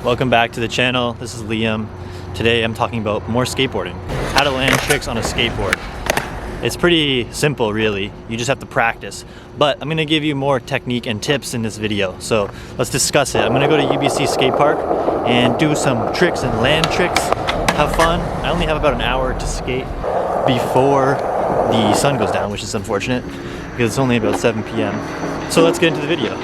Welcome back to the channel. This is Liam. Today I'm talking about more skateboarding. How to land tricks on a skateboard. It's pretty simple really, you just have to practice. But I'm gonna give you more technique and tips in this video. So let's discuss it. I'm gonna go to UBC skate park and do some tricks and land tricks. Have fun. I only have about an hour to skate before the sun goes down, which is unfortunate because it's only about 7 p.m. So let's get into the video.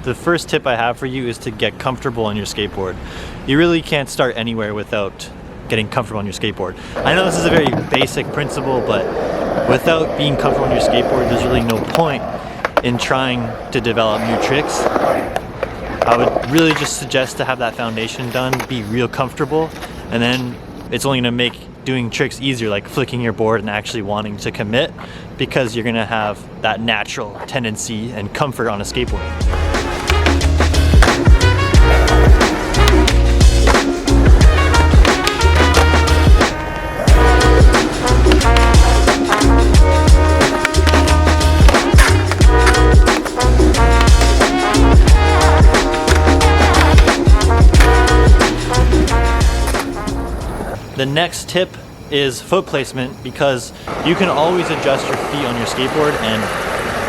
The first tip I have for you is to get comfortable on your skateboard. You really can't start anywhere without getting comfortable on your skateboard. I know this is a very basic principle, but without being comfortable on your skateboard, there's really no point in trying to develop new tricks. I would really just suggest to have that foundation done, be real comfortable, and then it's only gonna make doing tricks easier, like flicking your board and actually wanting to commit, because you're gonna have that natural tendency and comfort on a skateboard. The next tip is foot placement, because you can always adjust your feet on your skateboard, and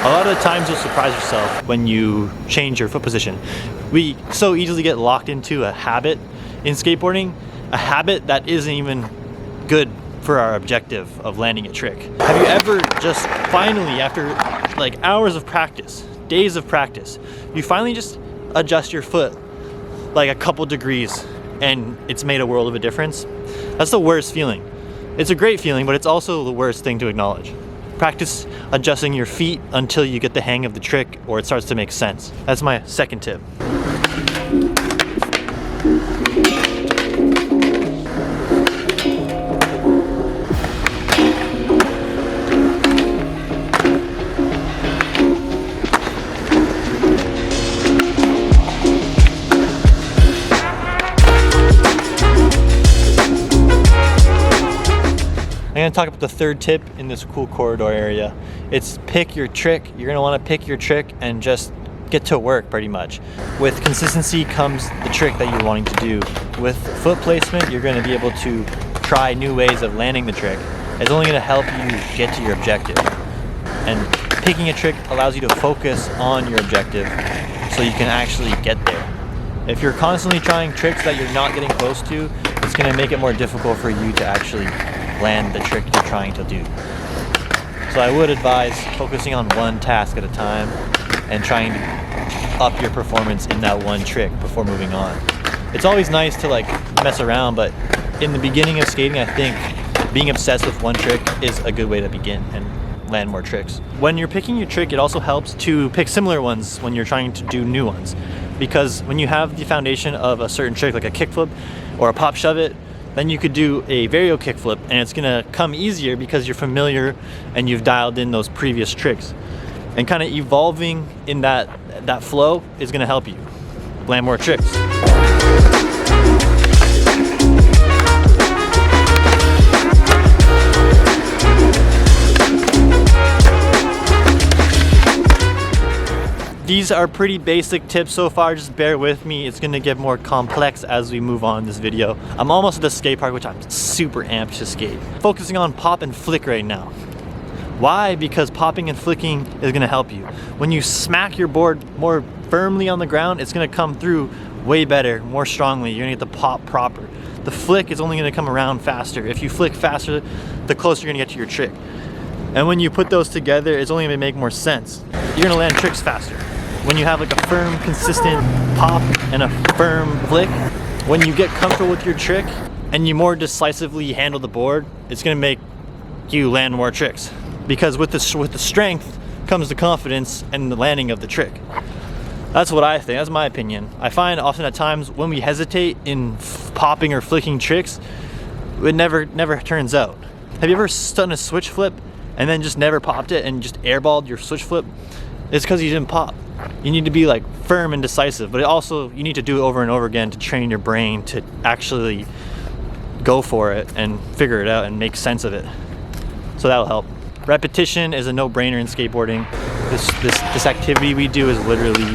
a lot of the times you'll surprise yourself when you change your foot position. We so easily get locked into a habit in skateboarding, a habit that isn't even good for our objective of landing a trick. Have you ever just finally, after like hours of practice, days of practice, you finally just adjust your foot like a couple degrees and it's made a world of a difference? That's the worst feeling. It's a great feeling, but it's also the worst thing to acknowledge. Practice adjusting your feet until you get the hang of the trick or it starts to make sense. That's my second tip. I'm gonna talk about the third tip in this cool corridor area. It's pick your trick. You're gonna wanna pick your trick and just get to work pretty much. With consistency comes the trick that you're wanting to do. With foot placement, you're gonna be able to try new ways of landing the trick. It's only gonna help you get to your objective. And picking a trick allows you to focus on your objective so you can actually get there. If you're constantly trying tricks that you're not getting close to, it's gonna make it more difficult for you to actually land the trick you're trying to do. So I would advise focusing on one task at a time and trying to up your performance in that one trick before moving on. It's always nice to like mess around, but in the beginning of skating, I think being obsessed with one trick is a good way to begin and land more tricks. When you're picking your trick, it also helps to pick similar ones when you're trying to do new ones, because when you have the foundation of a certain trick like a kickflip or a pop shove it, then you could do a varial kickflip and it's gonna come easier because you're familiar and you've dialed in those previous tricks. And kind of evolving in that flow is gonna help you land more tricks. These are pretty basic tips so far, just bear with me. It's gonna get more complex as we move on in this video. I'm almost at the skate park, which I'm super amped to skate. Focusing on pop and flick right now. Why? Because popping and flicking is gonna help you. When you smack your board more firmly on the ground, it's gonna come through way better, more strongly. You're gonna get the pop proper. The flick is only gonna come around faster. If you flick faster, the closer you're gonna get to your trick. And when you put those together, it's only gonna make more sense. You're gonna land tricks faster. When you have like a firm, consistent pop and a firm flick, when you get comfortable with your trick and you more decisively handle the board, it's gonna make you land more tricks. Because with the strength comes the confidence and the landing of the trick. That's what I think, that's my opinion. I find often at times when we hesitate in popping or flicking tricks, it never turns out. Have you ever done a switch flip and then just never popped it and just airballed your switch flip? It's because you didn't pop. You need to be like firm and decisive, but also you need to do it over and over again to train your brain to actually go for it and figure it out and make sense of it. So that'll help. Repetition is a no-brainer in skateboarding. This activity we do is literally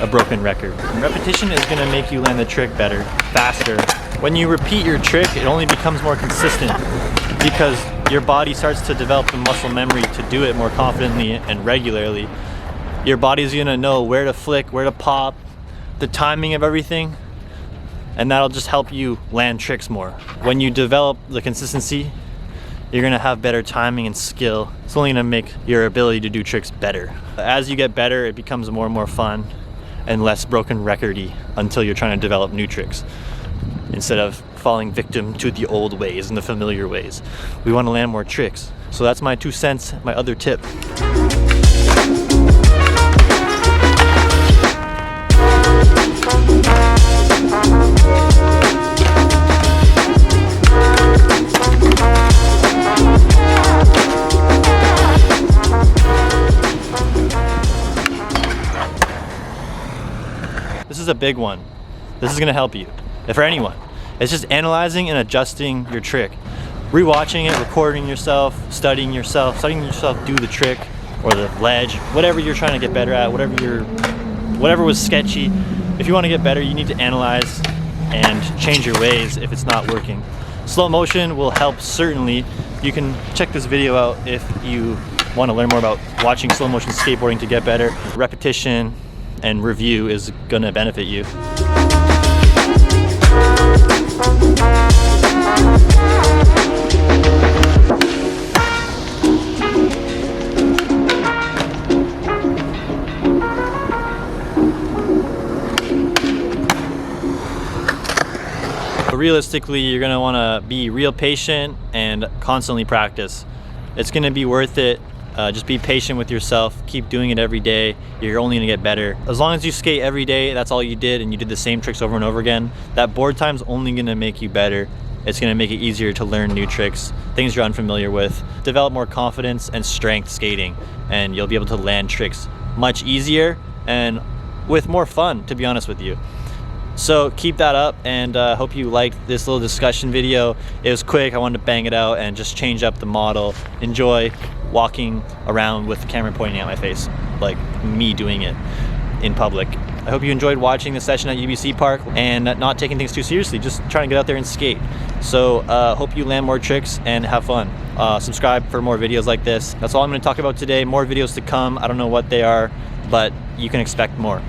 a broken record. And repetition is gonna make you land the trick better, faster. When you repeat your trick, it only becomes more consistent because your body starts to develop the muscle memory to do it more confidently and regularly. Your body's gonna know where to flick, where to pop, the timing of everything, and that'll just help you land tricks more. When you develop the consistency, you're gonna have better timing and skill. It's only gonna make your ability to do tricks better. As you get better, it becomes more and more fun and less broken record-y until you're trying to develop new tricks instead of falling victim to the old ways and the familiar ways. We wanna land more tricks. So that's my 2 cents, my other tip. This is a big one. This is gonna help you, for anyone. It's just analyzing and adjusting your trick. Rewatching it, recording yourself, studying yourself do the trick or the ledge, whatever you're trying to get better at, whatever was sketchy. If you wanna get better, you need to analyze and change your ways if it's not working. Slow motion will help certainly. You can check this video out if you wanna learn more about watching slow motion skateboarding to get better. Repetition and review is gonna benefit you. Realistically, you're gonna wanna be real patient and constantly practice. It's gonna be worth it. Just be patient with yourself, keep doing it every day. You're only gonna get better. As long as you skate every day, that's all you did, and you did the same tricks over and over again, that board time's only gonna make you better. It's gonna make it easier to learn new tricks, things you're unfamiliar with. Develop more confidence and strength skating, and you'll be able to land tricks much easier and with more fun, to be honest with you. So keep that up, and hope you liked this little discussion video. It was quick, I wanted to bang it out and just change up the model. Enjoy walking around with the camera pointing at my face, like me doing it in public. I hope you enjoyed watching the session at UBC Park and not taking things too seriously, just trying to get out there and skate. So hope you land more tricks and have fun. Subscribe for more videos like this. That's all I'm gonna talk about today. More videos to come. I don't know what they are, but you can expect more.